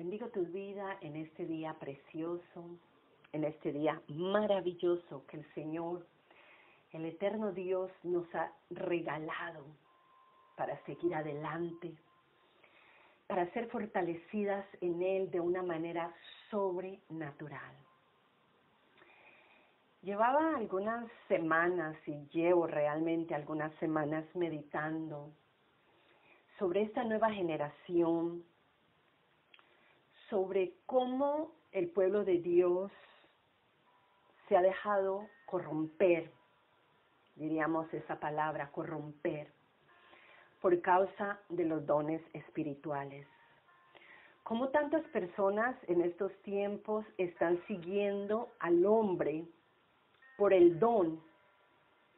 Bendigo tu vida en este día precioso, en este día maravilloso que el Señor, el eterno Dios, nos ha regalado para seguir adelante, para ser fortalecidas en Él de una manera sobrenatural. Llevaba algunas semanas y llevo realmente algunas semanas meditando sobre esta nueva generación, sobre cómo el pueblo de Dios se ha dejado corromper, diríamos esa palabra, corromper, por causa de los dones espirituales. Cómo tantas personas en estos tiempos están siguiendo al hombre por el don,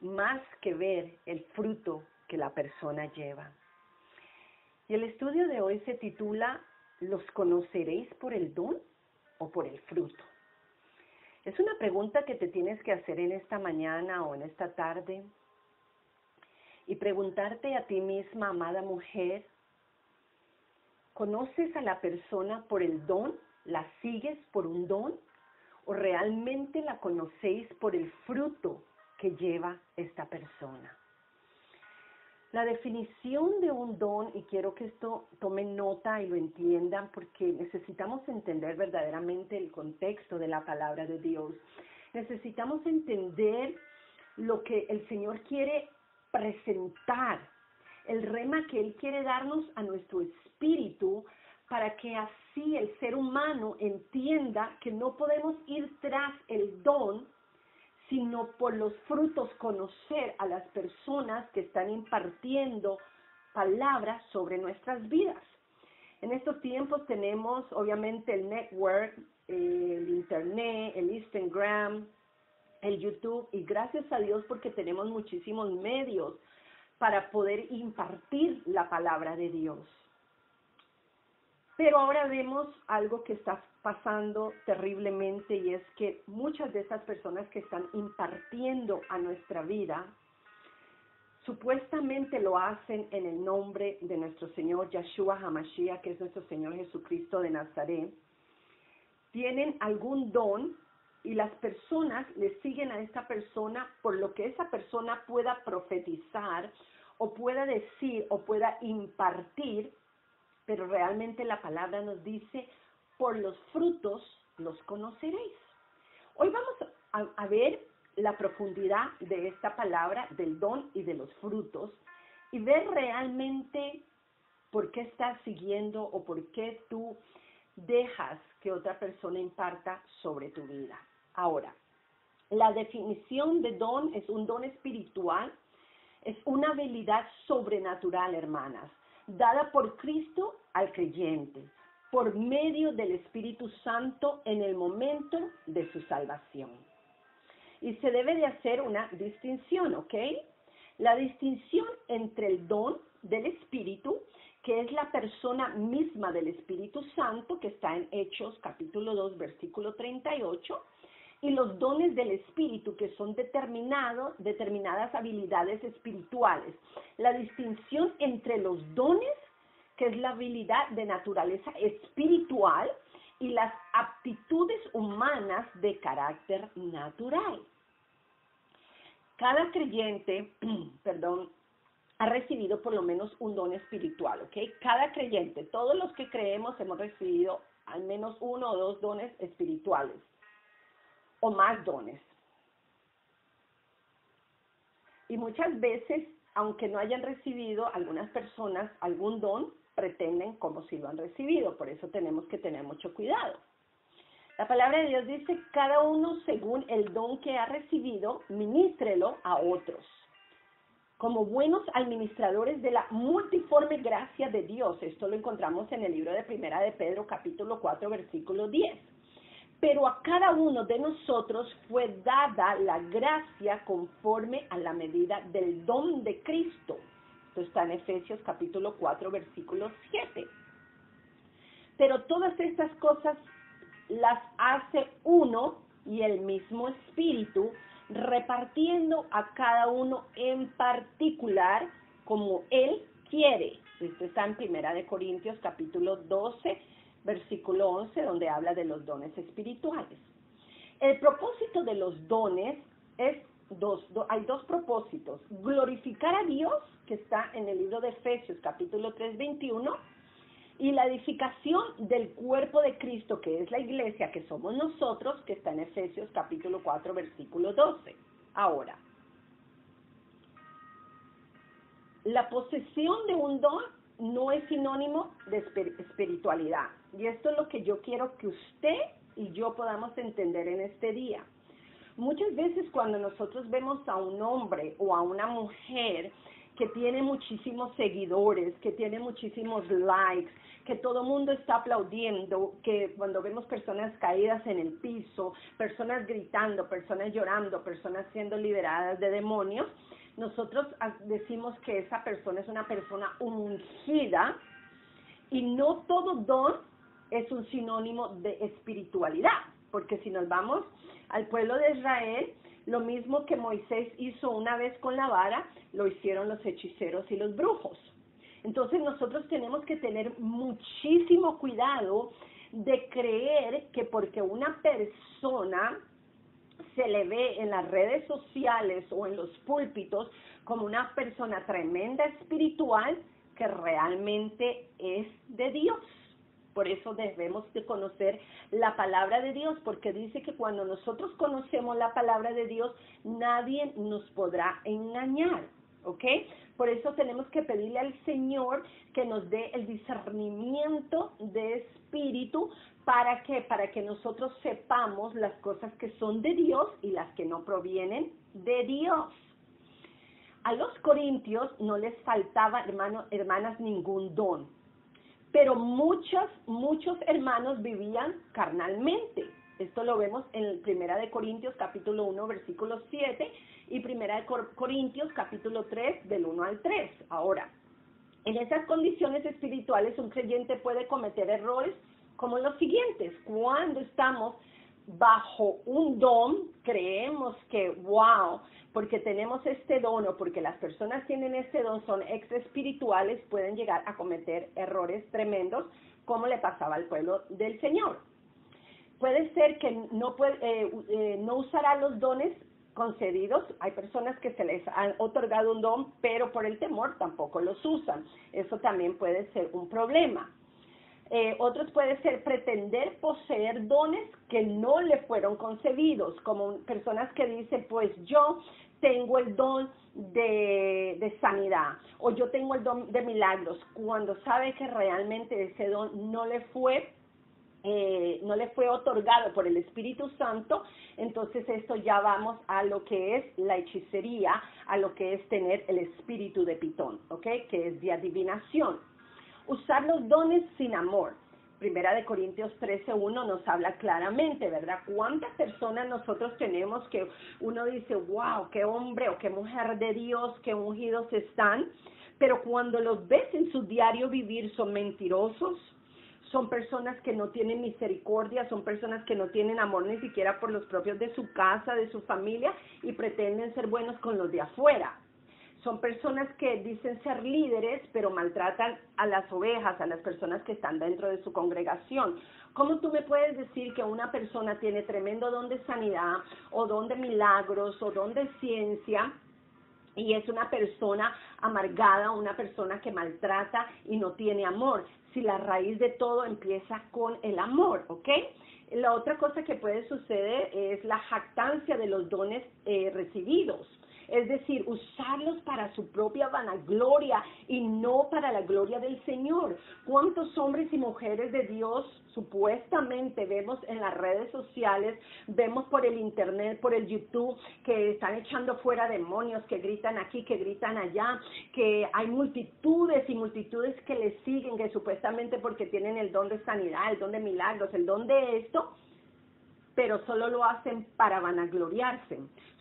más que ver el fruto que la persona lleva. Y el estudio de hoy se titula ¿Los conoceréis por el don o por el fruto? Es una pregunta que te tienes que hacer en esta mañana o en esta tarde y preguntarte a ti misma, amada mujer, ¿conoces a la persona por el don? ¿La sigues por un don? ¿O realmente la conocéis por el fruto que lleva esta persona? La definición de un don, y quiero que esto tomen nota y lo entiendan porque necesitamos entender verdaderamente el contexto de la palabra de Dios. Necesitamos entender lo que el Señor quiere presentar, el rema que Él quiere darnos a nuestro espíritu para que así el ser humano entienda que no podemos ir tras el don, sino por los frutos conocer a las personas que están impartiendo palabras sobre nuestras vidas. En estos tiempos tenemos obviamente el network, el internet, el Instagram, el YouTube, y gracias a Dios porque tenemos muchísimos medios para poder impartir la palabra de Dios. Pero ahora vemos algo que está pasando terriblemente, y es que muchas de esas personas que están impartiendo a nuestra vida, supuestamente lo hacen en el nombre de nuestro Señor Yeshua HaMashiach, que es nuestro Señor Jesucristo de Nazaret. Tienen algún don y las personas le siguen a esta persona por lo que esa persona pueda profetizar o pueda decir o pueda impartir. Pero realmente la palabra nos dice, por los frutos los conoceréis. Hoy vamos a ver la profundidad de esta palabra, del don y de los frutos, y ver realmente por qué estás siguiendo o por qué tú dejas que otra persona imparta sobre tu vida. Ahora, la definición de don es un don espiritual, es una habilidad sobrenatural, hermanas, dada por Cristo al creyente, por medio del Espíritu Santo en el momento de su salvación. Y se debe de hacer una distinción, ¿ok? La distinción entre el don del Espíritu, que es la persona misma del Espíritu Santo, que está en Hechos capítulo 2, versículo 38, y los dones del Espíritu, que son determinadas habilidades espirituales. La distinción entre los dones, que es la habilidad de naturaleza espiritual, y las aptitudes humanas de carácter natural. Cada creyente, ha recibido por lo menos un don espiritual, ¿ok? Cada creyente, todos los que creemos hemos recibido al menos uno o dos dones espirituales, o más dones. Y muchas veces, aunque no hayan recibido algunas personas algún don, pretenden como si lo han recibido. Por eso tenemos que tener mucho cuidado. La palabra de Dios dice, cada uno según el don que ha recibido, ministrelo a otros, como buenos administradores de la multiforme gracia de Dios. Esto lo encontramos en el libro de Primera de Pedro, capítulo 4, versículo 10. Pero a cada uno de nosotros fue dada la gracia conforme a la medida del don de Cristo. Esto está en Efesios capítulo 4, versículo 7. Pero todas estas cosas las hace uno y el mismo Espíritu, repartiendo a cada uno en particular como Él quiere. Esto está en Primera de Corintios capítulo 12, versículo 11, donde habla de los dones espirituales. El propósito de los dones es hay dos propósitos: glorificar a Dios, que está en el libro de Efesios capítulo 3, 21, y la edificación del cuerpo de Cristo, que es la iglesia, que somos nosotros, que está en Efesios capítulo 4, versículo 12. Ahora, la posesión de un don no es sinónimo de espiritualidad. Y esto es lo que yo quiero que usted y yo podamos entender en este día. Muchas veces cuando nosotros vemos a un hombre o a una mujer que tiene muchísimos seguidores, que tiene muchísimos likes, que todo el mundo está aplaudiendo, que cuando vemos personas caídas en el piso, personas gritando, personas llorando, personas siendo liberadas de demonios, nosotros decimos que esa persona es una persona ungida, y no todo don es un sinónimo de espiritualidad, porque si nos vamos al pueblo de Israel, lo mismo que Moisés hizo una vez con la vara, lo hicieron los hechiceros y los brujos. Entonces nosotros tenemos que tener muchísimo cuidado de creer que porque una persona se le ve en las redes sociales o en los púlpitos como una persona tremenda espiritual, que realmente es de Dios. Por eso debemos de conocer la palabra de Dios, porque dice que cuando nosotros conocemos la palabra de Dios, nadie nos podrá engañar, ¿ok? Por eso tenemos que pedirle al Señor que nos dé el discernimiento de espíritu. ¿Para qué? Para que nosotros sepamos las cosas que son de Dios y las que no provienen de Dios. A los corintios no les faltaba, hermanas, ningún don, pero muchos hermanos vivían carnalmente. Esto lo vemos en Primera de Corintios capítulo 1, versículo 7, y Primera de Corintios capítulo 3, del 1 al 3. Ahora, en esas condiciones espirituales un creyente puede cometer errores como los siguientes. Cuando estamos bajo un don, creemos que, wow, porque tenemos este don o porque las personas tienen este don, son extra espirituales, pueden llegar a cometer errores tremendos, como le pasaba al pueblo del Señor. Puede ser que no usará los dones concedidos. Hay personas que se les han otorgado un don, pero por el temor tampoco los usan. Eso también puede ser un problema. Otros puede ser pretender poseer dones que no le fueron concebidos, como personas que dicen, pues yo tengo el don de sanidad, o yo tengo el don de milagros, cuando sabe que realmente ese don no le fue otorgado por el Espíritu Santo. Entonces esto ya vamos a lo que es la hechicería, a lo que es tener el espíritu de Pitón, ¿ok? Que es de adivinación. Usar los dones sin amor. Primera de Corintios 13:1 nos habla claramente, ¿verdad? ¿Cuántas personas nosotros tenemos que uno dice, wow, qué hombre o qué mujer de Dios, qué ungidos están? Pero cuando los ves en su diario vivir son mentirosos, son personas que no tienen misericordia, son personas que no tienen amor ni siquiera por los propios de su casa, de su familia, y pretenden ser buenos con los de afuera. Son personas que dicen ser líderes, pero maltratan a las ovejas, a las personas que están dentro de su congregación. ¿Cómo tú me puedes decir que una persona tiene tremendo don de sanidad, o don de milagros, o don de ciencia, y es una persona amargada, una persona que maltrata y no tiene amor? Si la raíz de todo empieza con el amor, ¿ok? La otra cosa que puede suceder es la jactancia de los dones recibidos. Es decir, usarlos para su propia vanagloria y no para la gloria del Señor. ¿Cuántos hombres y mujeres de Dios supuestamente vemos en las redes sociales, vemos por el internet, por el YouTube, que están echando fuera demonios, que gritan aquí, que gritan allá, que hay multitudes y multitudes que les siguen, que supuestamente porque tienen el don de sanidad, el don de milagros, el don de esto, pero solo lo hacen para vanagloriarse,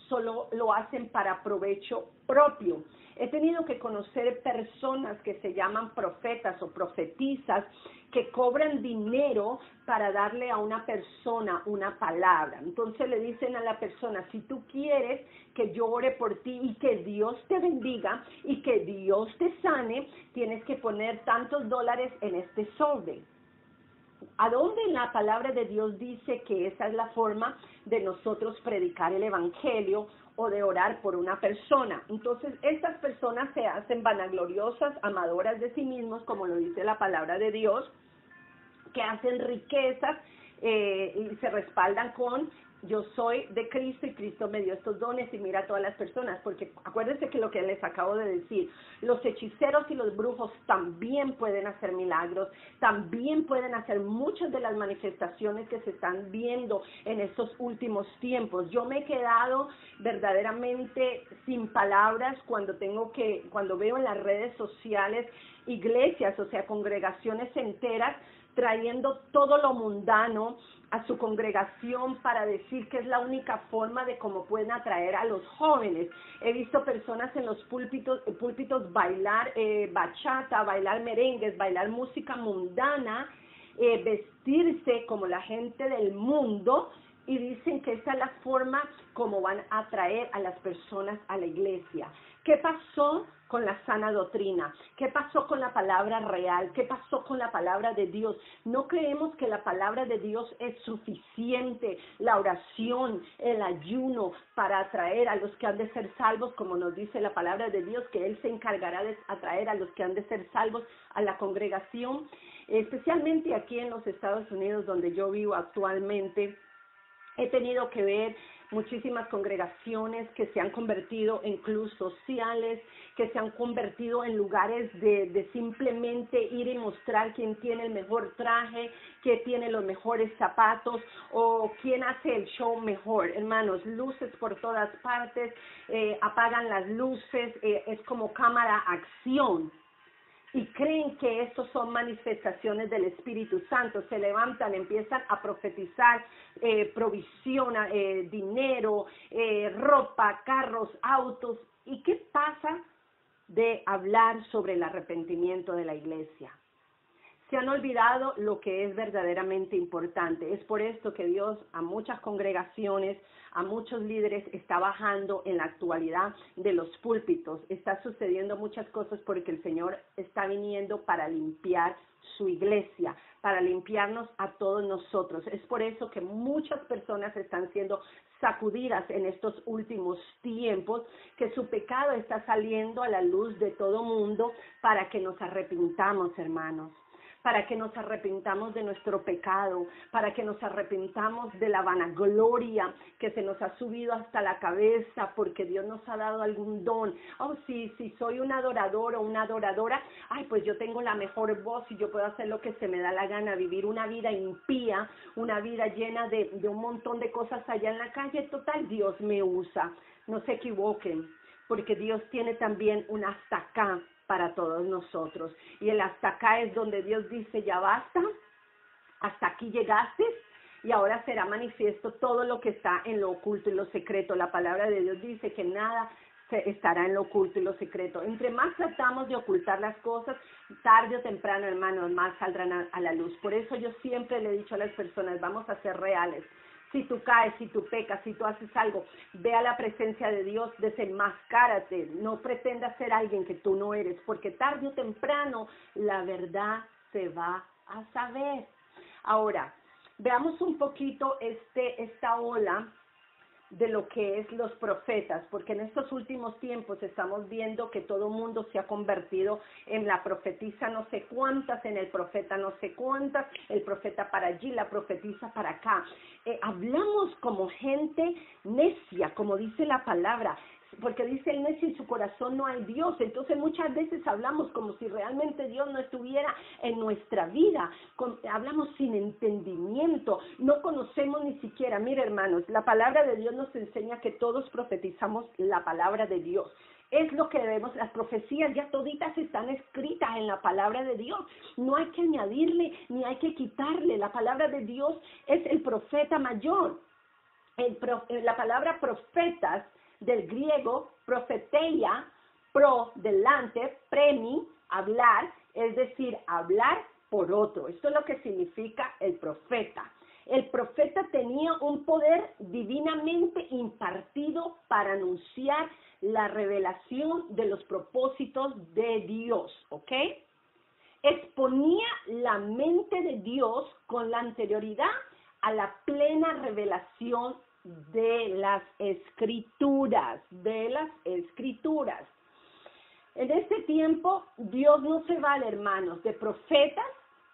solo lo hacen para provecho propio. He tenido que conocer personas que se llaman profetas o profetizas que cobran dinero para darle a una persona una palabra. Entonces le dicen a la persona, si tú quieres que yo ore por ti y que Dios te bendiga y que Dios te sane, tienes que poner tantos dólares en este sobre. ¿A dónde la palabra de Dios dice que esa es la forma de nosotros predicar el evangelio o de orar por una persona? Entonces, estas personas se hacen vanagloriosas, amadoras de sí mismos, como lo dice la palabra de Dios, que hacen riquezas y se respaldan con yo soy de Cristo y Cristo me dio estos dones y mira a todas las personas, porque acuérdense que lo que les acabo de decir, los hechiceros y los brujos también pueden hacer milagros, también pueden hacer muchas de las manifestaciones que se están viendo en estos últimos tiempos. Yo me he quedado verdaderamente sin palabras cuando veo en las redes sociales iglesias, o sea, congregaciones enteras, trayendo todo lo mundano a su congregación para decir que es la única forma de cómo pueden atraer a los jóvenes. He visto personas en los púlpitos bailar bachata, bailar merengues, bailar música mundana, vestirse como la gente del mundo, y dicen que esa es la forma como van a atraer a las personas a la iglesia. ¿Qué pasó con la sana doctrina? ¿Qué pasó con la palabra real? ¿Qué pasó con la palabra de Dios? No creemos que la palabra de Dios es suficiente, la oración, el ayuno para atraer a los que han de ser salvos, como nos dice la palabra de Dios, que Él se encargará de atraer a los que han de ser salvos a la congregación, especialmente aquí en los Estados Unidos, donde yo vivo actualmente. He tenido que ver muchísimas congregaciones que se han convertido en clubes sociales, que se han convertido en lugares de simplemente ir y mostrar quién tiene el mejor traje, quién tiene los mejores zapatos o quién hace el show mejor. Hermanos, luces por todas partes, apagan las luces, es como cámara acción. Y creen que estos son manifestaciones del Espíritu Santo, se levantan, empiezan a profetizar provisión, dinero, ropa, carros, autos. ¿Y qué pasa de hablar sobre el arrepentimiento de la iglesia? Se han olvidado lo que es verdaderamente importante. Es por esto que Dios a muchas congregaciones, a muchos líderes está bajando en la actualidad de los púlpitos. Está sucediendo muchas cosas porque el Señor está viniendo para limpiar su iglesia, para limpiarnos a todos nosotros. Es por eso que muchas personas están siendo sacudidas en estos últimos tiempos, que su pecado está saliendo a la luz de todo mundo para que nos arrepintamos, hermanos. Para que nos arrepintamos de nuestro pecado, para que nos arrepintamos de la vanagloria que se nos ha subido hasta la cabeza porque Dios nos ha dado algún don. Oh, sí, soy un adorador o una adoradora, ay, pues yo tengo la mejor voz y yo puedo hacer lo que se me da la gana, vivir una vida impía, una vida llena de un montón de cosas allá en la calle. Total, Dios me usa. No se equivoquen, porque Dios tiene también un hasta acá para todos nosotros. Y el hasta acá es donde Dios dice, ya basta, hasta aquí llegaste, y ahora será manifiesto todo lo que está en lo oculto y lo secreto. La palabra de Dios dice que nada estará en lo oculto y lo secreto. Entre más tratamos de ocultar las cosas, tarde o temprano, hermanos, más saldrán a la luz. Por eso yo siempre le he dicho a las personas, vamos a ser reales. Si tú caes, si tú pecas, si tú haces algo, ve a la presencia de Dios, desenmascárate, no pretendas ser alguien que tú no eres, porque tarde o temprano la verdad se va a saber. Ahora, veamos un poquito esta ola de lo que es los profetas, porque en estos últimos tiempos estamos viendo que todo el mundo se ha convertido en la profetisa no sé cuántas, en el profeta no sé cuántas, el profeta para allí, la profetisa para acá. Hablamos como gente necia, como dice la palabra, porque dice el necio en su corazón no hay Dios. Entonces muchas veces hablamos como si realmente Dios no estuviera en nuestra vida, hablamos sin entendimiento, no conocemos ni siquiera. Mire, hermanos, la palabra de Dios nos enseña que todos profetizamos la palabra de Dios. Es lo que debemos, las profecías ya toditas están escritas en la palabra de Dios, no hay que añadirle ni hay que quitarle. La palabra de Dios es el profeta mayor. La palabra profetas del griego, profeteia, pro, delante, premi, hablar, es decir, hablar por otro. Esto es lo que significa el profeta. El profeta tenía un poder divinamente impartido para anunciar la revelación de los propósitos de Dios, ¿ok? exponía la mente de Dios con la anterioridad a la plena revelación de las Escrituras, En este tiempo, Dios no se vale, hermanos, de profetas,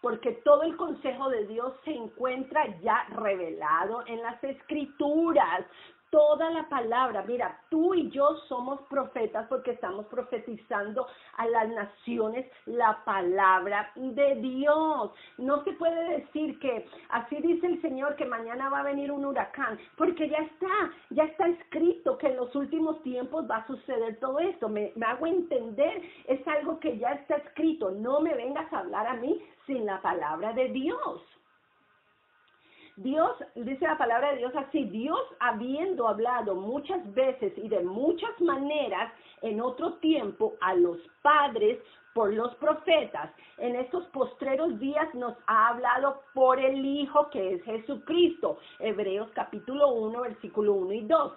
porque todo el consejo de Dios se encuentra ya revelado en las Escrituras. Toda la palabra, mira, tú y yo somos profetas porque estamos profetizando a las naciones la palabra de Dios. No se puede decir que así dice el Señor que mañana va a venir un huracán, porque ya está escrito que en los últimos tiempos va a suceder todo esto. Me hago entender, es algo que ya está escrito. No me vengas a hablar a mí sin la palabra de Dios. Dios, dice la palabra de Dios así, Dios habiendo hablado muchas veces y de muchas maneras en otro tiempo a los padres por los profetas, en estos postreros días nos ha hablado por el Hijo que es Jesucristo, Hebreos capítulo 1, versículo 1 y 2,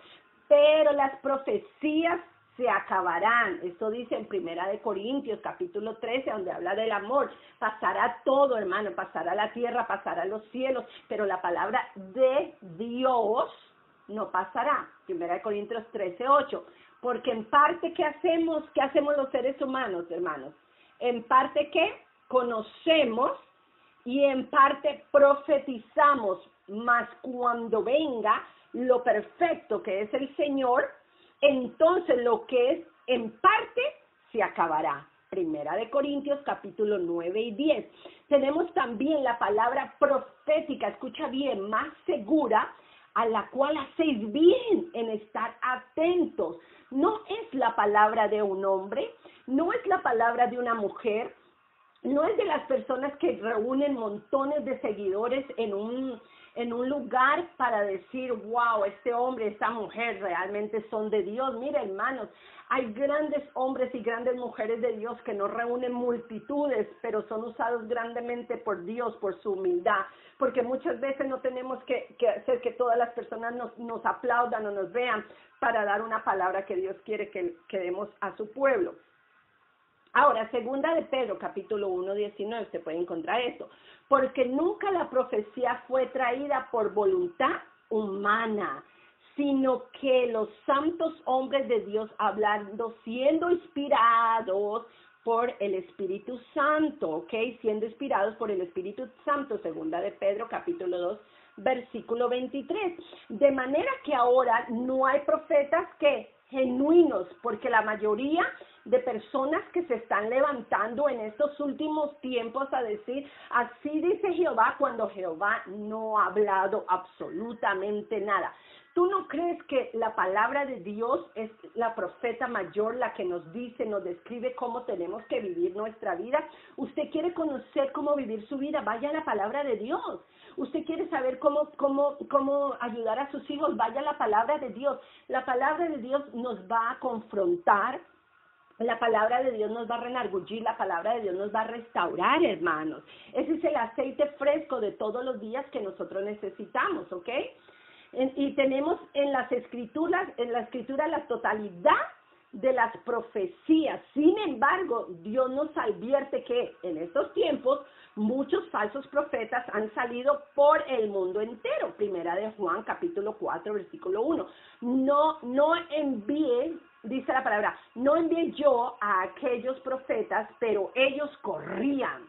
pero las profecías se acabarán. Esto dice en Primera de Corintios, capítulo 13, donde habla del amor. Pasará todo, hermano, pasará la tierra, pasará los cielos, pero la palabra de Dios no pasará. Primera de Corintios 13, 8. Porque en parte, ¿qué hacemos? ¿Qué hacemos los seres humanos, hermanos? En parte, ¿qué? Conocemos y en parte profetizamos, mas cuando venga lo perfecto que es el Señor, entonces lo que es en parte se acabará. Primera de Corintios capítulo 9 y 10. Tenemos también la palabra profética, escucha bien, más segura, a la cual hacéis bien en estar atentos. No es la palabra de un hombre, no es la palabra de una mujer, no es de las personas que reúnen montones de seguidores en un lugar para decir, wow, este hombre, esta mujer realmente son de Dios. Mira, hermanos, hay grandes hombres y grandes mujeres de Dios que no reúnen multitudes, pero son usados grandemente por Dios, por su humildad, porque muchas veces no tenemos que hacer que todas las personas nos aplaudan o nos vean para dar una palabra que Dios quiere que demos a su pueblo. Ahora, segunda de Pedro, capítulo 1, 19, se puede encontrar esto. Porque nunca la profecía fue traída por voluntad humana, sino que los santos hombres de Dios hablando, siendo inspirados por el Espíritu Santo, ¿ok? Siendo inspirados por el Espíritu Santo, segunda de Pedro, capítulo 2, versículo 23. De manera que ahora no hay profetas que genuinos, porque la mayoría de personas que se están levantando en estos últimos tiempos a decir, así dice Jehová, cuando Jehová no ha hablado absolutamente nada. ¿Tú no crees que la palabra de Dios es la profeta mayor, la que nos dice, nos describe cómo tenemos que vivir nuestra vida? Usted quiere conocer cómo vivir su vida, vaya a la palabra de Dios. Usted quiere saber cómo ayudar a sus hijos, vaya a la palabra de Dios. La palabra de Dios nos va a confrontar, la palabra de Dios nos va a renargullir, la palabra de Dios nos va a restaurar, hermanos. Ese es el aceite fresco de todos los días que nosotros necesitamos, ¿ok? Y tenemos en la escritura la totalidad de las profecías. Sin embargo, Dios nos advierte que en estos tiempos muchos falsos profetas han salido por el mundo entero. Primera de Juan, capítulo 4, versículo 1. No envié, dice la palabra, no envié yo a aquellos profetas, pero ellos corrían.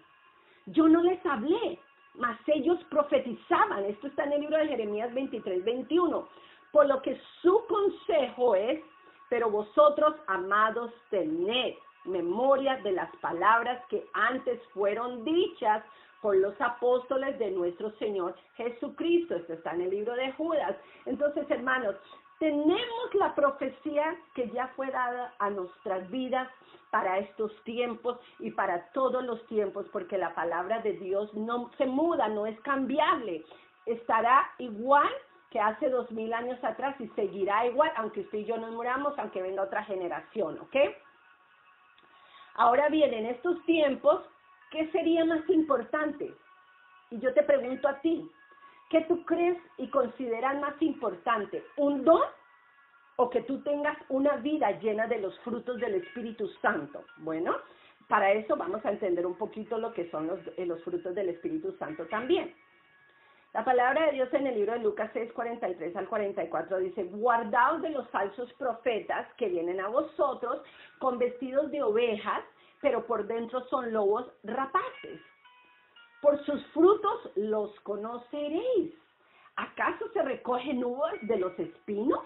Yo no les hablé, mas ellos profetizaban. Esto está en el libro de Jeremías 23, 21. Por lo que su consejo es, pero vosotros, amados, tened memoria de las palabras que antes fueron dichas por los apóstoles de nuestro Señor Jesucristo. Esto está en el libro de Judas. Entonces, hermanos, tenemos la profecía que ya fue dada a nuestras vidas para estos tiempos y para todos los tiempos, porque la palabra de Dios no se muda, no es cambiable. Estará igual que hace 2000 años atrás y seguirá igual, aunque usted y yo nos muramos, aunque venga otra generación, ¿ok? Ahora bien, en estos tiempos, ¿qué sería más importante? Y yo te pregunto a ti, ¿qué tú crees y consideras más importante? ¿Un don o que tú tengas una vida llena de los frutos del Espíritu Santo? Bueno, para eso vamos a entender un poquito lo que son los frutos del Espíritu Santo también. La palabra de Dios en el libro de Lucas 6, 43 al 44 dice, guardaos de los falsos profetas que vienen a vosotros con vestidos de ovejas, pero por dentro son lobos rapaces. Por sus frutos los conoceréis. ¿Acaso se recogen uvas de los espinos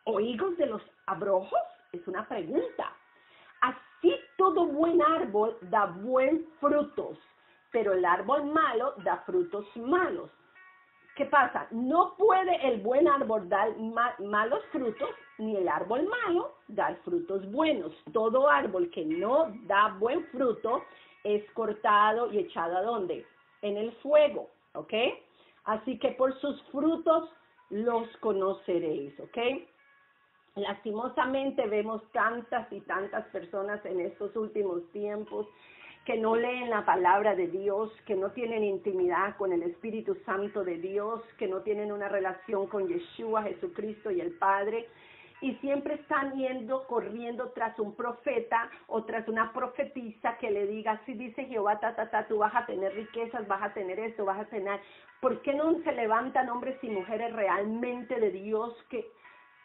o higos de los abrojos? Es una pregunta. Así todo buen árbol da buen frutos, pero el árbol malo da frutos malos. ¿Qué pasa? No puede el buen árbol dar malos frutos, ni el árbol malo dar frutos buenos. Todo árbol que no da buen fruto es cortado y echado ¿a dónde? En el fuego, ¿ok? Así que por sus frutos los conoceréis, ¿ok? Lastimosamente vemos tantas y tantas personas en estos últimos tiempos que no leen la palabra de Dios, que no tienen intimidad con el Espíritu Santo de Dios, que no tienen una relación con Yeshua, Jesucristo y el Padre, y siempre están corriendo tras un profeta o tras una profetisa que le diga, si dice Jehová, tú vas a tener riquezas, vas a tener esto, vas a tener... ¿Por qué no se levantan hombres y mujeres realmente de Dios que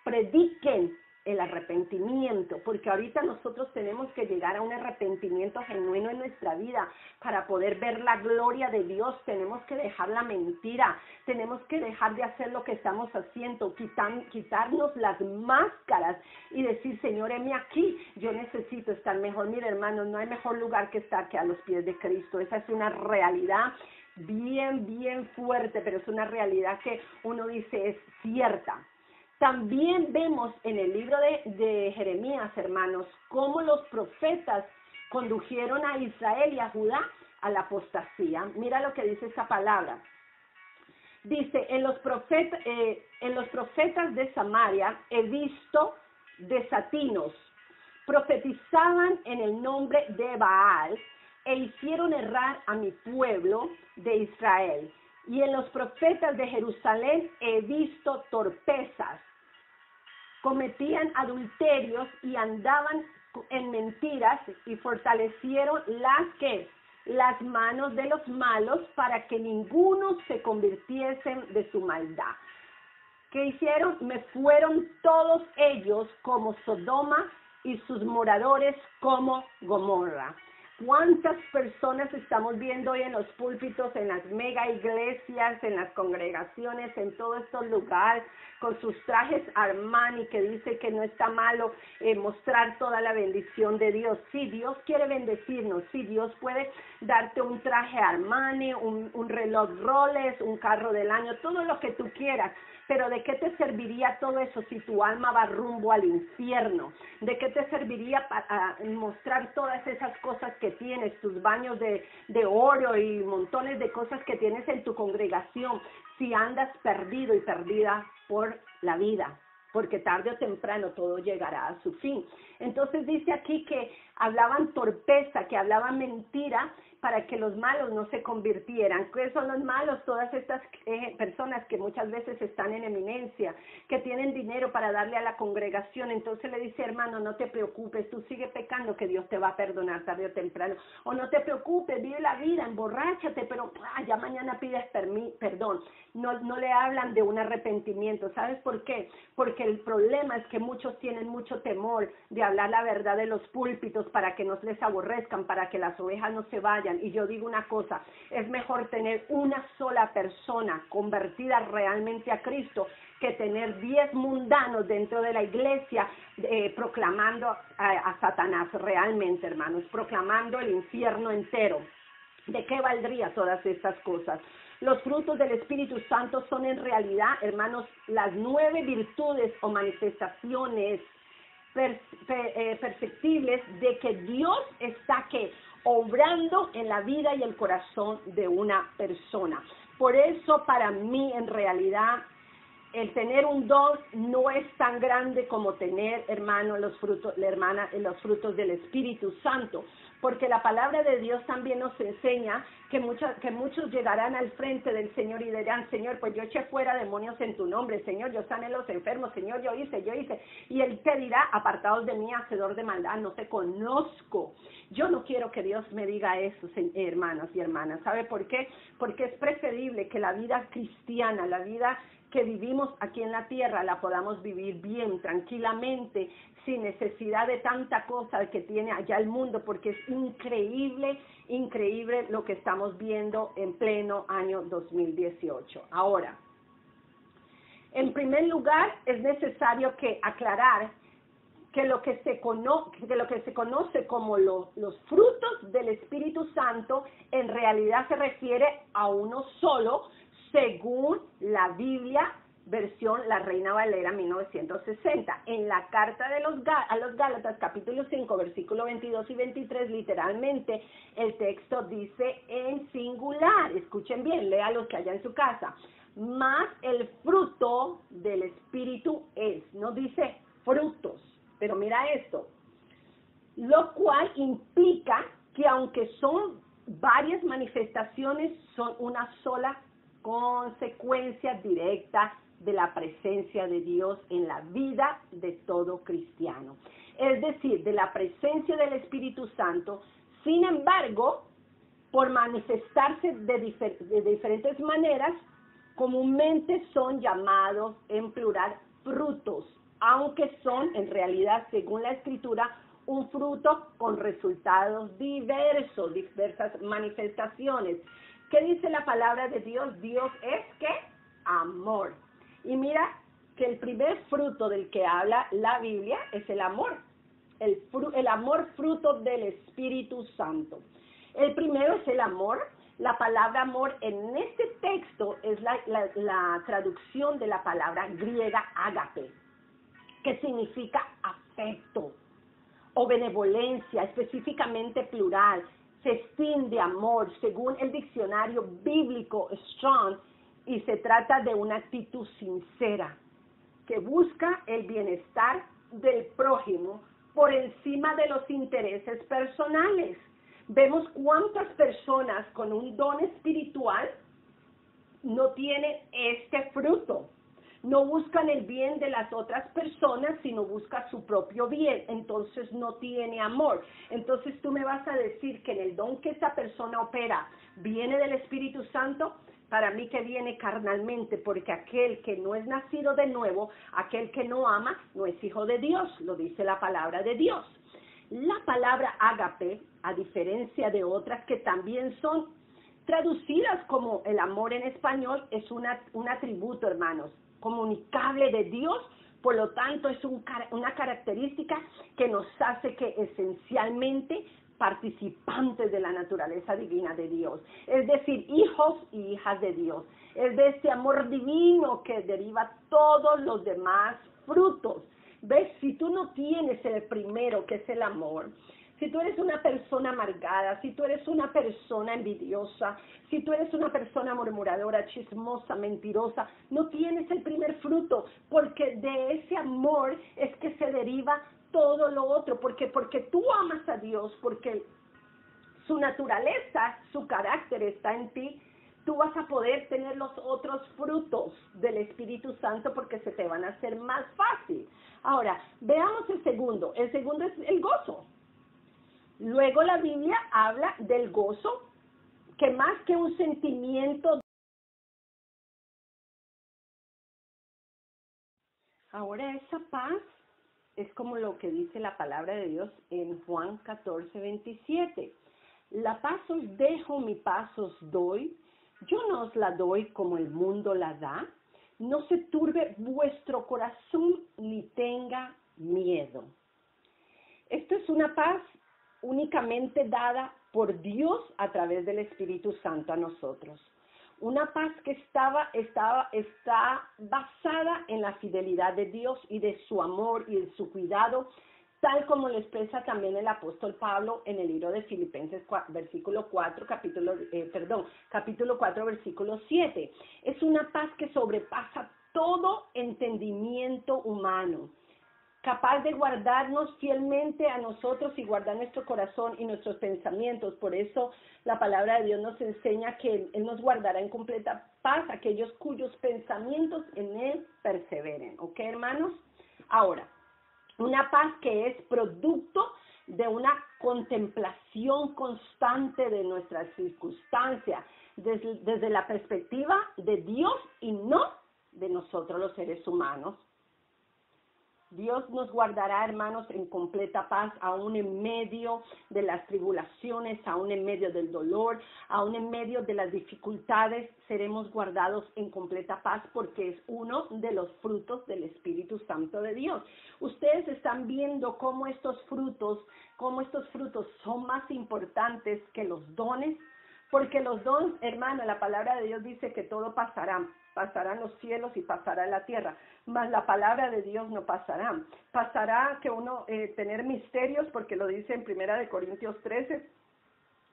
prediquen el arrepentimiento? Porque ahorita nosotros tenemos que llegar a un arrepentimiento genuino en nuestra vida para poder ver la gloria de Dios. Tenemos que dejar la mentira, tenemos que dejar de hacer lo que estamos haciendo, quitarnos las máscaras y decir, Señor, heme aquí, yo necesito estar mejor. Mire, hermanos, no hay mejor lugar que estar que a los pies de Cristo. Esa es una realidad bien fuerte, pero es una realidad que uno dice es cierta. También vemos en el libro de Jeremías, hermanos, cómo los profetas condujeron a Israel y a Judá a la apostasía. Mira lo que dice esa palabra. Dice, en los profetas de Samaria he visto desatinos, profetizaban en el nombre de Baal e hicieron errar a mi pueblo de Israel. Y en los profetas de Jerusalén he visto torpezas, cometían adulterios y andaban en mentiras y fortalecieron las manos de los malos para que ninguno se convirtiese de su maldad. ¿Qué hicieron? Me fueron todos ellos como Sodoma y sus moradores como Gomorra. ¿Cuántas personas estamos viendo hoy en los púlpitos, en las mega iglesias, en las congregaciones, en todos estos lugares, con sus trajes Armani, que dice que no está malo mostrar toda la bendición de Dios? Sí, Dios quiere bendecirnos, sí, Dios puede darte un traje Armani, un reloj Rolex, un carro del año, todo lo que tú quieras. Pero ¿de qué te serviría todo eso si tu alma va rumbo al infierno? ¿De qué te serviría para mostrar todas esas cosas que tienes, tus baños de oro y montones de cosas que tienes en tu congregación, si andas perdido y perdida por la vida? Porque tarde o temprano todo llegará a su fin. Entonces dice aquí que hablaban torpeza, que hablaban mentira para que los malos no se convirtieran. ¿Qué son los malos? Todas estas personas que muchas veces están en eminencia, que tienen dinero para darle a la congregación. Entonces le dice, hermano, no te preocupes, tú sigue pecando que Dios te va a perdonar tarde o temprano. O no te preocupes, vive la vida, emborráchate, pero ya mañana pides perdón. No le hablan de un arrepentimiento. ¿Sabes por qué? Porque el problema es que muchos tienen mucho temor de hablar la verdad de los púlpitos para que no les aborrezcan, para que las ovejas no se vayan. Y yo digo una cosa, es mejor tener una sola persona convertida realmente a Cristo que tener 10 mundanos dentro de la iglesia proclamando a Satanás realmente, hermanos, proclamando el infierno entero. ¿De qué valdría todas estas cosas? Los frutos del Espíritu Santo son en realidad, hermanos, las 9 virtudes o manifestaciones perceptibles de que Dios está obrando en la vida y el corazón de una persona. Por eso, para mí, en realidad, el tener un don no es tan grande como tener, hermano, los frutos, la hermana, los frutos del Espíritu Santo, porque la palabra de Dios también nos enseña que muchos llegarán al frente del Señor y dirán, Señor, pues yo eché fuera demonios en tu nombre, Señor, yo sané los enfermos, Señor, yo hice, y Él te dirá, apartados de mí, hacedor de maldad, no te conozco. Yo no quiero que Dios me diga eso, hermanos y hermanas. ¿Sabe por qué? Porque es preferible que la vida cristiana, la vida que vivimos aquí en la tierra, la podamos vivir bien, tranquilamente, sin necesidad de tanta cosa que tiene allá el mundo, porque es increíble, increíble lo que estamos viendo en pleno año 2018. Ahora, en primer lugar, es necesario aclarar que lo que se conoce como los frutos del Espíritu Santo en realidad se refiere a uno solo, según la Biblia, versión La Reina Valera 1960. En la carta a los Gálatas, capítulo 5, versículo 22 y 23, literalmente el texto dice en singular. Escuchen bien, léalo que haya en su casa. Más el fruto del Espíritu es, no dice frutos, pero mira esto, lo cual implica que aunque son varias manifestaciones, son una sola consecuencia directa de la presencia de Dios en la vida de todo cristiano. Es decir, de la presencia del Espíritu Santo. Sin embargo, por manifestarse de diferentes maneras, comúnmente son llamados en plural frutos, aunque son en realidad, según la Escritura, un fruto con resultados diversos, diversas manifestaciones. ¿Qué dice la palabra de Dios? Dios es ¿qué? Amor. Y mira que el primer fruto del que habla la Biblia es el amor. El amor fruto del Espíritu Santo. El primero es el amor. La palabra amor en este texto es la traducción de la palabra griega ágape, que significa afecto o benevolencia, específicamente plural, festín de amor, según el diccionario bíblico Strong, y se trata de una actitud sincera que busca el bienestar del prójimo por encima de los intereses personales. Vemos cuántas personas con un don espiritual no tienen este fruto. No buscan el bien de las otras personas, sino busca su propio bien. Entonces no tiene amor. Entonces tú me vas a decir que en el don que esa persona opera viene del Espíritu Santo. Para mí que viene carnalmente, porque aquel que no es nacido de nuevo, aquel que no ama, no es hijo de Dios, lo dice la palabra de Dios. La palabra ágape, a diferencia de otras que también son traducidas como el amor en español, es un atributo, hermanos, comunicable de Dios, por lo tanto es una característica que nos hace que esencialmente participantes de la naturaleza divina de Dios, es decir, hijos y hijas de Dios. Es de este amor divino que deriva todos los demás frutos. ¿Ves? Si tú no tienes el primero, que es el amor, si tú eres una persona amargada, si tú eres una persona envidiosa, si tú eres una persona murmuradora, chismosa, mentirosa, no tienes el primer fruto, porque de ese amor es que se deriva todo lo otro, porque tú amas a Dios, porque su naturaleza, su carácter está en ti, tú vas a poder tener los otros frutos del Espíritu Santo porque se te van a hacer más fácil. Ahora, veamos el segundo. El segundo es el gozo. Luego la Biblia habla del gozo, que más que un sentimiento. Ahora esa paz es como lo que dice la palabra de Dios en Juan 14:27. La paz os dejo, mi paz os doy. Yo no os la doy como el mundo la da. No se turbe vuestro corazón ni tenga miedo. Esto es una paz únicamente dada por Dios a través del Espíritu Santo a nosotros. Una paz que está basada en la fidelidad de Dios y de su amor y de su cuidado, tal como lo expresa también el apóstol Pablo en el libro de Filipenses capítulo 4, versículo 7. Es una paz que sobrepasa todo entendimiento humano, capaz de guardarnos fielmente a nosotros y guardar nuestro corazón y nuestros pensamientos. Por eso la palabra de Dios nos enseña que Él nos guardará en completa paz aquellos cuyos pensamientos en Él perseveren. ¿Ok, hermanos? Ahora, una paz que es producto de una contemplación constante de nuestras circunstancias, desde la perspectiva de Dios y no de nosotros los seres humanos. Dios nos guardará, hermanos, en completa paz, aún en medio de las tribulaciones, aún en medio del dolor, aún en medio de las dificultades, seremos guardados en completa paz porque es uno de los frutos del Espíritu Santo de Dios. Ustedes están viendo cómo estos frutos son más importantes que los dones, porque los dones, hermano, la palabra de Dios dice que todo pasará. Pasarán los cielos y pasará la tierra, mas la palabra de Dios no pasará. Pasará que uno tener misterios, porque lo dice en 1 Corintios 13,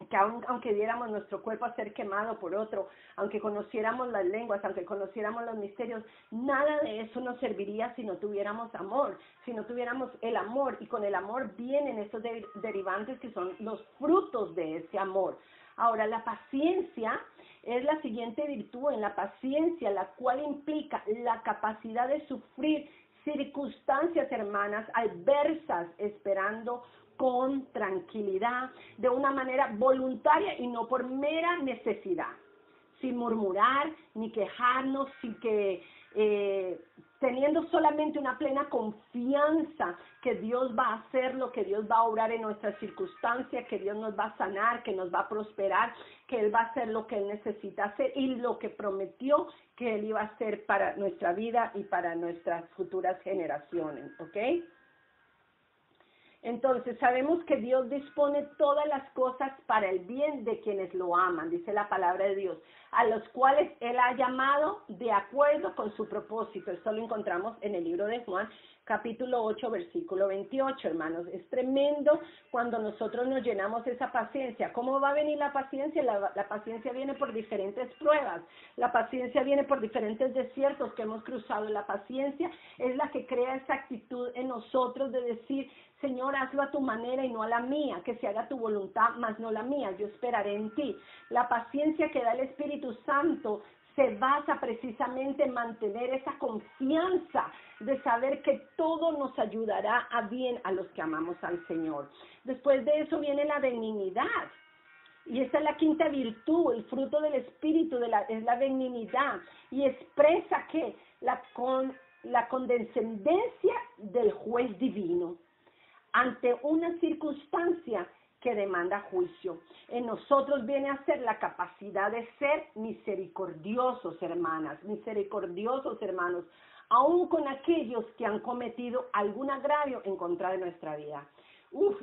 que aunque diéramos nuestro cuerpo a ser quemado por otro, aunque conociéramos las lenguas, aunque conociéramos los misterios, nada de eso nos serviría si no tuviéramos amor, si no tuviéramos el amor, y con el amor vienen estos derivantes que son los frutos de ese amor. Ahora, la paciencia es la siguiente virtud en la paciencia, la cual implica la capacidad de sufrir circunstancias, hermanas, adversas, esperando con tranquilidad, de una manera voluntaria y no por mera necesidad, sin murmurar ni quejarnos, sin que teniendo solamente una plena confianza que Dios va a hacer lo que Dios va a obrar en nuestras circunstancias, que Dios nos va a sanar, que nos va a prosperar, que Él va a hacer lo que Él necesita hacer y lo que prometió que Él iba a hacer para nuestra vida y para nuestras futuras generaciones, ¿ok? Entonces, sabemos que Dios dispone todas las cosas para el bien de quienes lo aman, dice la palabra de Dios, a los cuales Él ha llamado de acuerdo con su propósito. Esto lo encontramos en el libro de Juan, capítulo 8, versículo 28, hermanos. Es tremendo cuando nosotros nos llenamos esa paciencia. ¿Cómo va a venir la paciencia? La paciencia viene por diferentes pruebas. La paciencia viene por diferentes desiertos que hemos cruzado. La paciencia es la que crea esa actitud en nosotros de decir, Señor, hazlo a tu manera y no a la mía, que se haga tu voluntad, mas no la mía, yo esperaré en ti. La paciencia que da el Espíritu Santo se basa precisamente en mantener esa confianza de saber que todo nos ayudará a bien a los que amamos al Señor. Después de eso viene la benignidad. Y esta es la quinta virtud, el fruto del Espíritu es la benignidad. Y expresa que la condescendencia del juez divino ante una circunstancia que demanda juicio. En nosotros viene a ser la capacidad de ser misericordiosos, hermanas, misericordiosos, hermanos, aun con aquellos que han cometido algún agravio en contra de nuestra vida.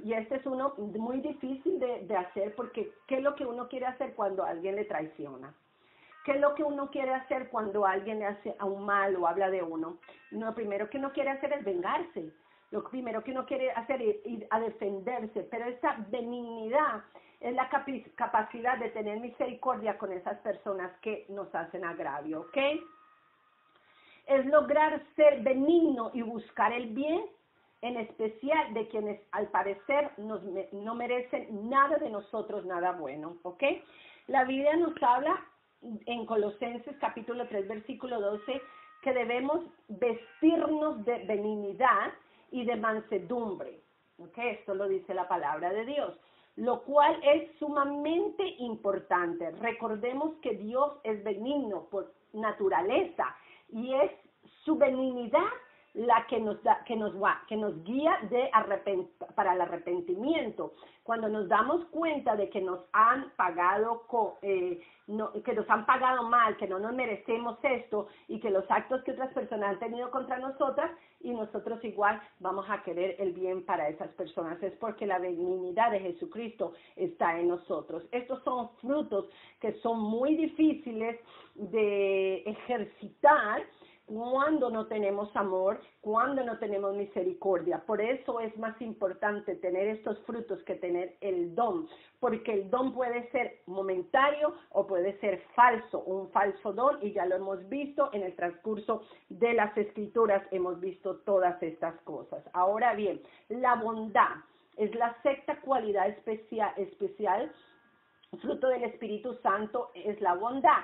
Y este es uno muy difícil de hacer, porque ¿qué es lo que uno quiere hacer cuando alguien le traiciona? ¿Qué es lo que uno quiere hacer cuando alguien le hace a un mal o habla de uno? Lo primero que uno quiere hacer es vengarse. Lo primero que uno quiere hacer es ir a defenderse, pero esa benignidad es la capacidad de tener misericordia con esas personas que nos hacen agravio, ¿ok? Es lograr ser benigno y buscar el bien, en especial de quienes al parecer no merecen nada de nosotros, nada bueno, ¿ok? La Biblia nos habla en Colosenses capítulo 3, versículo 12, que debemos vestirnos de benignidad y de mansedumbre, ¿okay? Esto lo dice la palabra de Dios, lo cual es sumamente importante. Recordemos que Dios es benigno por naturaleza y es su benignidad la que nos guía para el arrepentimiento. Cuando nos damos cuenta de que nos han pagado que nos han pagado mal, que no nos merecemos esto y que los actos que otras personas han tenido contra nosotras, y nosotros igual vamos a querer el bien para esas personas, es porque la benignidad de Jesucristo está en nosotros. Estos son frutos que son muy difíciles de ejercitar cuando no tenemos amor, cuando no tenemos misericordia. Por eso es más importante tener estos frutos que tener el don, porque el don puede ser momentario o puede ser falso, un falso don, y ya lo hemos visto en el transcurso de las Escrituras, hemos visto todas estas cosas. Ahora bien, la bondad es la sexta cualidad especial, fruto del Espíritu Santo es la bondad.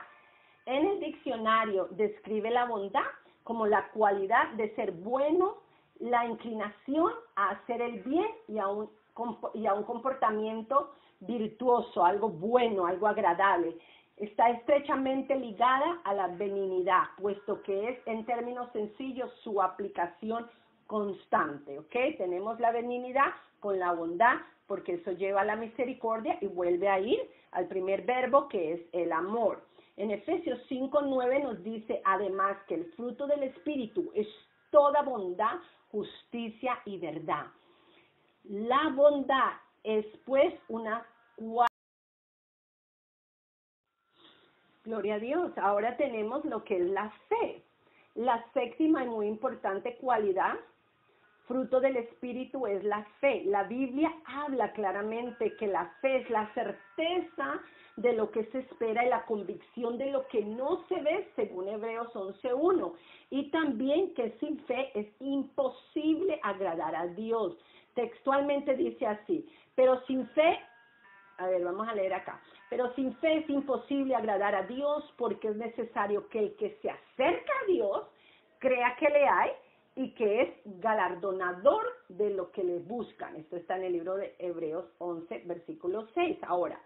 En el diccionario describe la bondad como la cualidad de ser bueno, la inclinación a hacer el bien y a un comportamiento virtuoso, algo bueno, algo agradable. Está estrechamente ligada a la benignidad, puesto que es, en términos sencillos, su aplicación constante, ¿ok? Tenemos la benignidad con la bondad, porque eso lleva a la misericordia y vuelve a ir al primer verbo, que es el amor. En Efesios 5:9 nos dice además que el fruto del Espíritu es toda bondad, justicia y verdad. La bondad es pues una cualidad. Gloria a Dios. Ahora tenemos lo que es la fe. La séptima y muy importante cualidad, fruto del Espíritu, es la fe. La Biblia habla claramente que la fe es la certeza de lo que se espera y la convicción de lo que no se ve, según Hebreos 11:1. Y también que sin fe es imposible agradar a Dios. Textualmente dice así, pero sin fe, a ver, vamos a leer acá. Pero sin fe es imposible agradar a Dios, porque es necesario que el que se acerca a Dios crea que le hay y que es galardonador de lo que le buscan. Esto está en el libro de Hebreos 11, versículo 6. Ahora,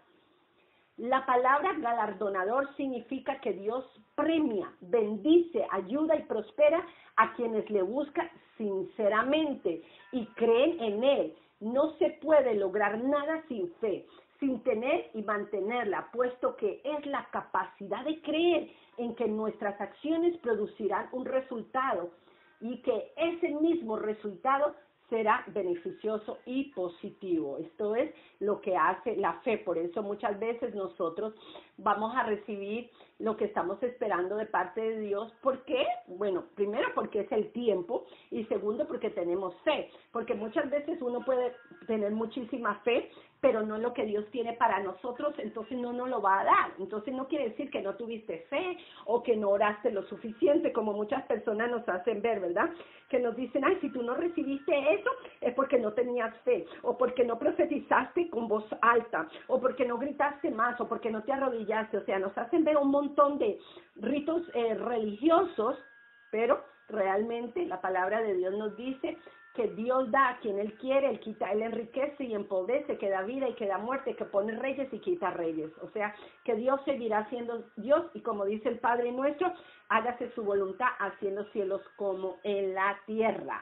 la palabra galardonador significa que Dios premia, bendice, ayuda y prospera a quienes le buscan sinceramente y creen en Él. No se puede lograr nada sin fe, sin tener y mantenerla, puesto que es la capacidad de creer en que nuestras acciones producirán un resultado y que ese mismo resultado será beneficioso y positivo. Esto es lo que hace la fe. Por eso muchas veces nosotros vamos a recibir lo que estamos esperando de parte de Dios. ¿Por qué? Bueno, primero porque es el tiempo y segundo porque tenemos fe. Porque muchas veces uno puede tener muchísima fe, pero no es lo que Dios tiene para nosotros, entonces no nos lo va a dar. Entonces no quiere decir que no tuviste fe o que no oraste lo suficiente, como muchas personas nos hacen ver, ¿verdad? Que nos dicen, ay, si tú no recibiste eso, es porque no tenías fe, o porque no profetizaste con voz alta, o porque no gritaste más, o porque no te arrodillaste. O sea, nos hacen ver un montón de ritos religiosos, pero realmente la palabra de Dios nos dice que Dios da a quien Él quiere, Él quita, Él enriquece y empobrece, que da vida y que da muerte, que pone reyes y quita reyes. O sea, que Dios seguirá siendo Dios y como dice el Padre nuestro, hágase su voluntad haciendo cielos como en la tierra.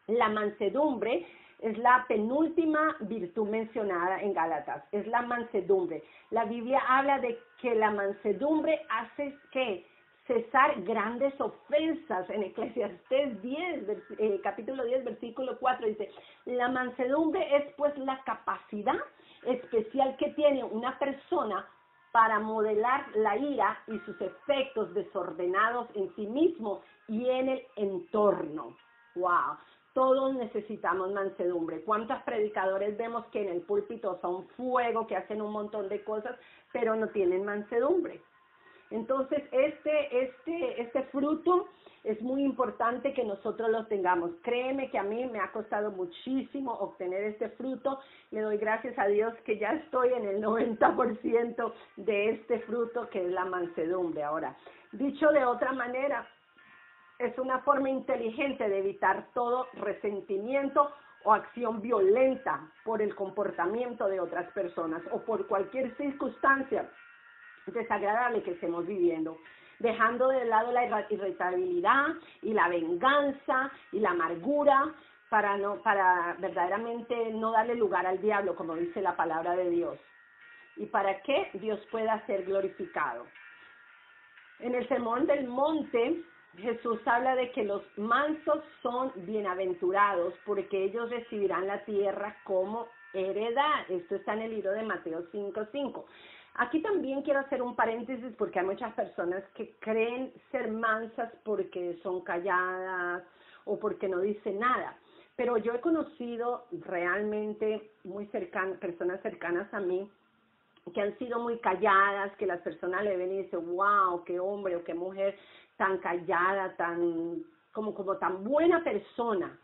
La mansedumbre es la penúltima virtud mencionada en Gálatas, es la mansedumbre. La Biblia habla de que la mansedumbre hace que cesar grandes ofensas. En Eclesiastés 10, capítulo 10, versículo 4 dice, la mansedumbre es pues la capacidad especial que tiene una persona para modelar la ira y sus efectos desordenados en sí mismo y en el entorno. ¡Wow! Todos necesitamos mansedumbre. ¿Cuántos predicadores vemos que en el púlpito son fuego, que hacen un montón de cosas, pero no tienen mansedumbre? Entonces, este fruto es muy importante que nosotros lo tengamos. Créeme que a mí me ha costado muchísimo obtener este fruto. Le doy gracias a Dios que ya estoy en el 90% de este fruto, que es la mansedumbre. Ahora, dicho de otra manera, es una forma inteligente de evitar todo resentimiento o acción violenta por el comportamiento de otras personas o por cualquier circunstancia desagradable que estemos viviendo, dejando de lado la irritabilidad y la venganza y la amargura para verdaderamente no darle lugar al diablo, como dice la palabra de Dios, y para que Dios pueda ser glorificado. En el Sermón del Monte, Jesús habla de que los mansos son bienaventurados porque ellos recibirán la tierra como heredad. Esto está en el libro de Mateo 5:5. Aquí también quiero hacer un paréntesis porque hay muchas personas que creen ser mansas porque son calladas o porque no dicen nada. Pero yo he conocido realmente personas cercanas a mí que han sido muy calladas, que las personas le ven y dicen, wow, qué hombre o qué mujer tan callada, como tan buena persona.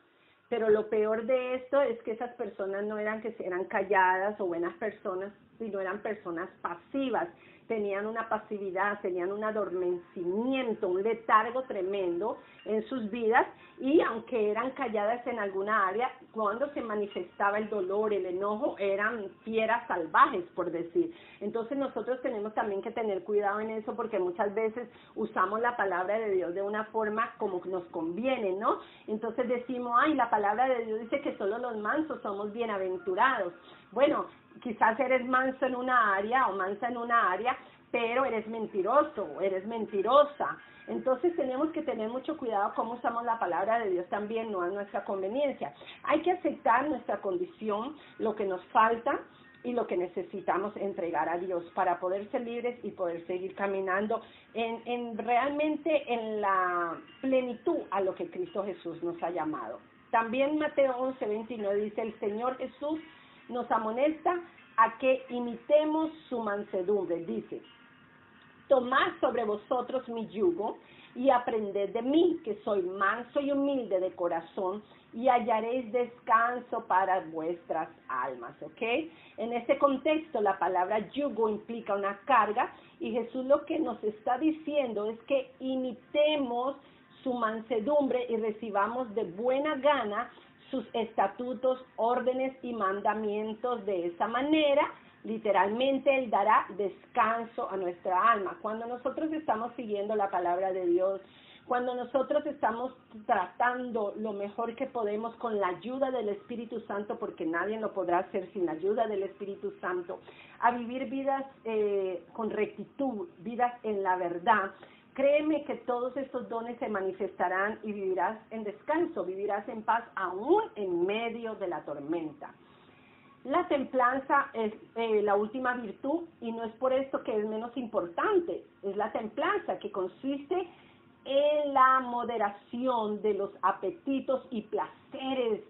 Pero lo peor de esto es que esas personas no eran que eran calladas o buenas personas, sino eran personas pasivas. Tenían una pasividad, tenían un adormecimiento, un letargo tremendo en sus vidas, y aunque eran calladas en alguna área, cuando se manifestaba el dolor, el enojo, eran fieras salvajes, por decir. Entonces nosotros tenemos también que tener cuidado en eso, porque muchas veces usamos la palabra de Dios de una forma como nos conviene, ¿no? Entonces decimos, ay, la palabra de Dios dice que solo los mansos somos bienaventurados. Bueno, quizás eres manso en una área o mansa en una área, pero eres mentiroso o eres mentirosa. Entonces tenemos que tener mucho cuidado cómo usamos la palabra de Dios también, no a nuestra conveniencia. Hay que aceptar nuestra condición, lo que nos falta y lo que necesitamos entregar a Dios para poder ser libres y poder seguir caminando realmente en la plenitud a lo que Cristo Jesús nos ha llamado. También Mateo 11:29 dice, el Señor Jesús nos amonesta a que imitemos su mansedumbre. Dice, tomad sobre vosotros mi yugo y aprended de mí, que soy manso y humilde de corazón, y hallaréis descanso para vuestras almas, ¿ok? En este contexto, la palabra yugo implica una carga, y Jesús lo que nos está diciendo es que imitemos su mansedumbre y recibamos de buena gana sus estatutos, órdenes y mandamientos. De esa manera, literalmente, Él dará descanso a nuestra alma. Cuando nosotros estamos siguiendo la palabra de Dios, cuando nosotros estamos tratando lo mejor que podemos con la ayuda del Espíritu Santo, porque nadie lo podrá hacer sin la ayuda del Espíritu Santo, a vivir vidas con rectitud, vidas en la verdad, créeme que todos estos dones se manifestarán y vivirás en descanso, vivirás en paz aún en medio de la tormenta. La templanza es la última virtud, y no es por esto que es menos importante. Es la templanza, que consiste en la moderación de los apetitos y placeres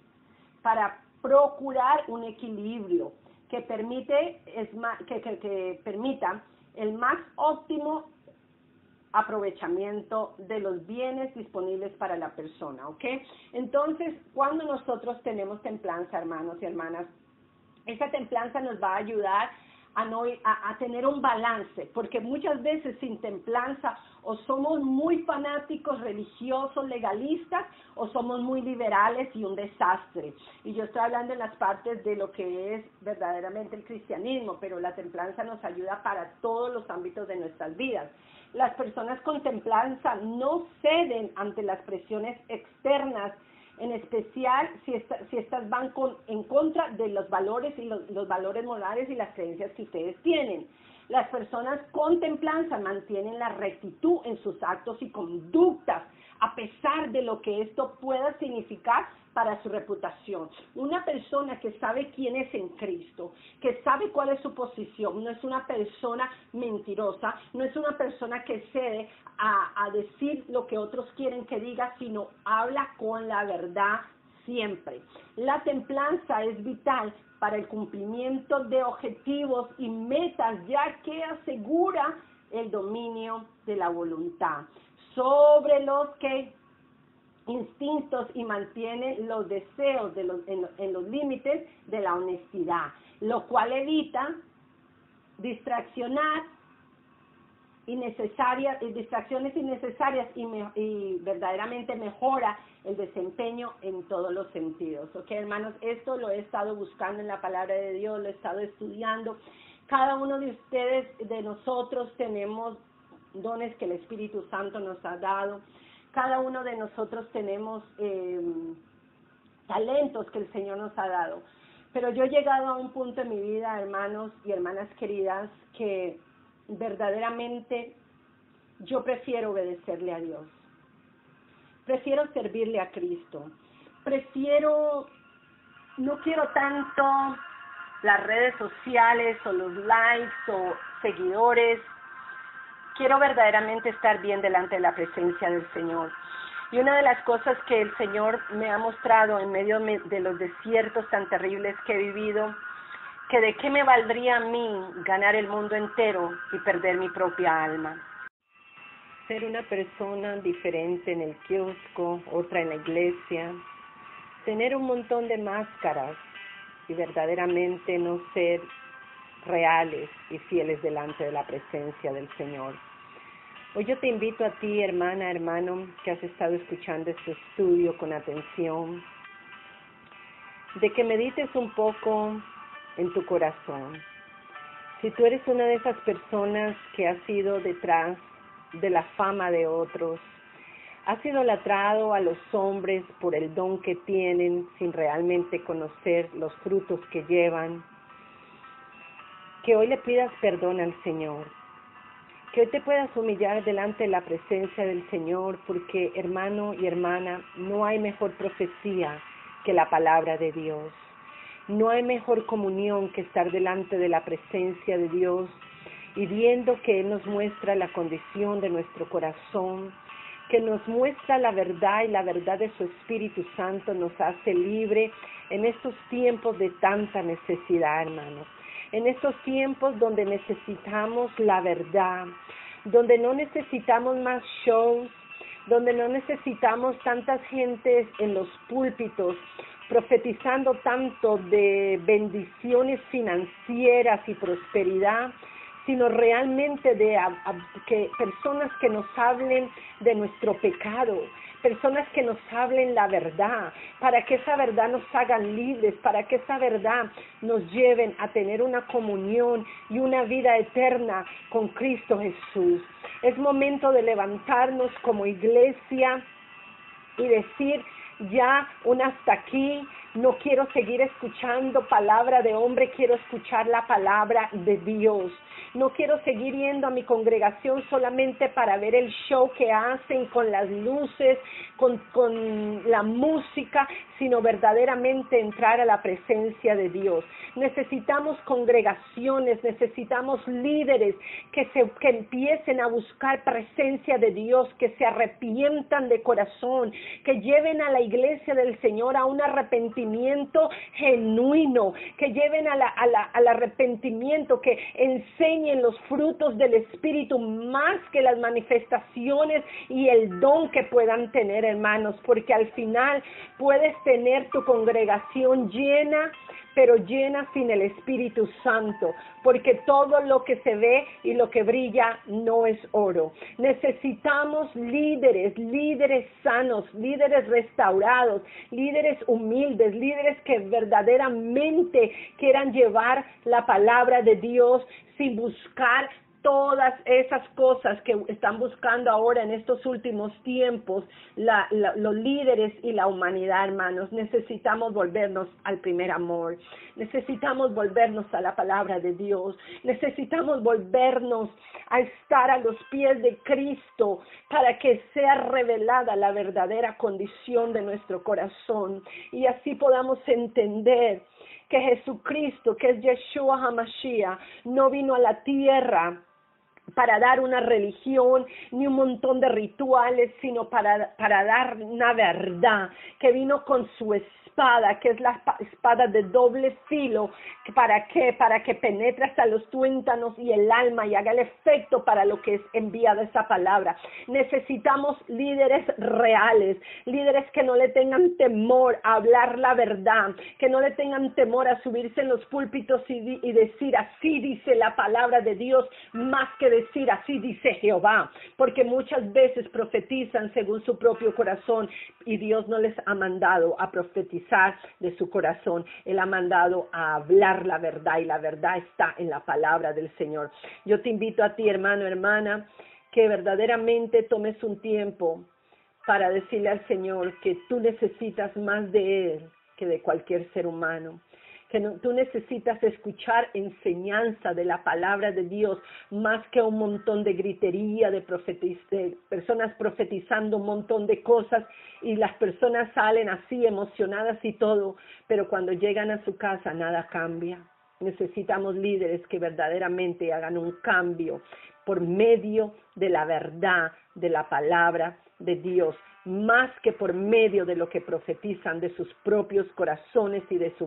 para procurar un equilibrio que permita el más óptimo aprovechamiento de los bienes disponibles para la persona, ¿ok? Entonces, cuando nosotros tenemos templanza, hermanos y hermanas, esa templanza nos va a ayudar a tener un balance, porque muchas veces sin templanza o somos muy fanáticos, religiosos, legalistas, o somos muy liberales y un desastre. Y yo estoy hablando en las partes de lo que es verdaderamente el cristianismo, pero la templanza nos ayuda para todos los ámbitos de nuestras vidas. Las personas con templanza no ceden ante las presiones externas, en especial si estas van en contra de los valores y los valores morales y las creencias que ustedes tienen. Las personas con templanza mantienen la rectitud en sus actos y conductas, a pesar de lo que esto pueda significar para su reputación. Una persona que sabe quién es en Cristo, que sabe cuál es su posición, no es una persona mentirosa, no es una persona que cede a decir lo que otros quieren que diga, sino habla con la verdad siempre. La templanza es vital para el cumplimiento de objetivos y metas, ya que asegura el dominio de la voluntad sobre los instintos y mantiene los deseos en los límites de la honestidad, lo cual evita distracciones innecesarias y verdaderamente mejora el desempeño en todos los sentidos. Ok, hermanos, esto lo he estado buscando en la palabra de Dios, lo he estado estudiando. Cada uno de ustedes, de nosotros, tenemos dones que el Espíritu Santo nos ha dado. Cada uno de nosotros tenemos talentos que el Señor nos ha dado. Pero yo he llegado a un punto en mi vida, hermanos y hermanas queridas, que verdaderamente yo prefiero obedecerle a Dios. Prefiero servirle a Cristo. No quiero tanto las redes sociales o los likes o seguidores. Quiero verdaderamente estar bien delante de la presencia del Señor. Y una de las cosas que el Señor me ha mostrado en medio de los desiertos tan terribles que he vivido, que de qué me valdría a mí ganar el mundo entero y perder mi propia alma. Ser una persona diferente en el kiosco, otra en la iglesia, tener un montón de máscaras y verdaderamente no ser reales y fieles delante de la presencia del Señor. Hoy yo te invito a ti, hermana, hermano, que has estado escuchando este estudio con atención, de que medites un poco en tu corazón. Si tú eres una de esas personas que has ido detrás de la fama de otros, has idolatrado a los hombres por el don que tienen sin realmente conocer los frutos que llevan, que hoy le pidas perdón al Señor, que hoy te puedas humillar delante de la presencia del Señor, porque, hermano y hermana, no hay mejor profecía que la palabra de Dios. No hay mejor comunión que estar delante de la presencia de Dios y viendo que Él nos muestra la condición de nuestro corazón, que nos muestra la verdad y la verdad de su Espíritu Santo nos hace libre en estos tiempos de tanta necesidad, hermanos. En estos tiempos donde necesitamos la verdad, donde no necesitamos más shows, donde no necesitamos tantas gentes en los púlpitos profetizando tanto de bendiciones financieras y prosperidad, sino realmente de que personas que nos hablen de nuestro pecado, personas que nos hablen la verdad, para que esa verdad nos hagan libres, para que esa verdad nos lleven a tener una comunión y una vida eterna con Cristo Jesús. Es momento de levantarnos como iglesia y decir, ya un hasta aquí, no quiero seguir escuchando palabra de hombre, quiero escuchar la palabra de Dios. No quiero seguir yendo a mi congregación solamente para ver el show que hacen con las luces, con la música, sino verdaderamente entrar a la presencia de Dios. Necesitamos congregaciones, necesitamos líderes que empiecen a buscar presencia de Dios, que se arrepientan de corazón, que lleven a la iglesia del Señor a un arrepentimiento genuino, que lleven al arrepentimiento, que enseñen los frutos del Espíritu más que las manifestaciones y el don que puedan tener, hermanos, porque al final puedes tener tu congregación llena, pero llena sin el Espíritu Santo, porque todo lo que se ve y lo que brilla no es oro. Necesitamos líderes sanos, líderes restaurados, líderes humildes, líderes que verdaderamente quieran llevar la palabra de Dios sin buscar todas esas cosas que están buscando ahora en estos últimos tiempos los líderes y la humanidad, hermanos. Necesitamos volvernos al primer amor, necesitamos volvernos a la palabra de Dios, necesitamos volvernos a estar a los pies de Cristo para que sea revelada la verdadera condición de nuestro corazón y así podamos entender que Jesucristo, que es Yeshua HaMashiach, no vino a la tierra para dar una religión ni un montón de rituales, sino para dar una verdad, que vino con su espada, que es la espada de doble filo. ¿Para qué? Para que penetre hasta los tuétanos y el alma y haga el efecto para lo que es enviada esa palabra. Necesitamos líderes reales, líderes que no le tengan temor a hablar la verdad, que no le tengan temor a subirse en los púlpitos y decir así dice la palabra de Dios, más que decir así dice Jehová, porque muchas veces profetizan según su propio corazón y Dios no les ha mandado a profetizar de su corazón. Él ha mandado a hablar la verdad y la verdad está en la palabra del Señor. Yo te invito a ti, hermano, hermana, que verdaderamente tomes un tiempo para decirle al Señor que tú necesitas más de Él que de cualquier ser humano. Que tú necesitas escuchar enseñanza de la palabra de Dios más que un montón de gritería, de personas profetizando un montón de cosas y las personas salen así emocionadas y todo, pero cuando llegan a su casa nada cambia. Necesitamos líderes que verdaderamente hagan un cambio por medio de la verdad, de la palabra de Dios, más que por medio de lo que profetizan de sus propios corazones y de su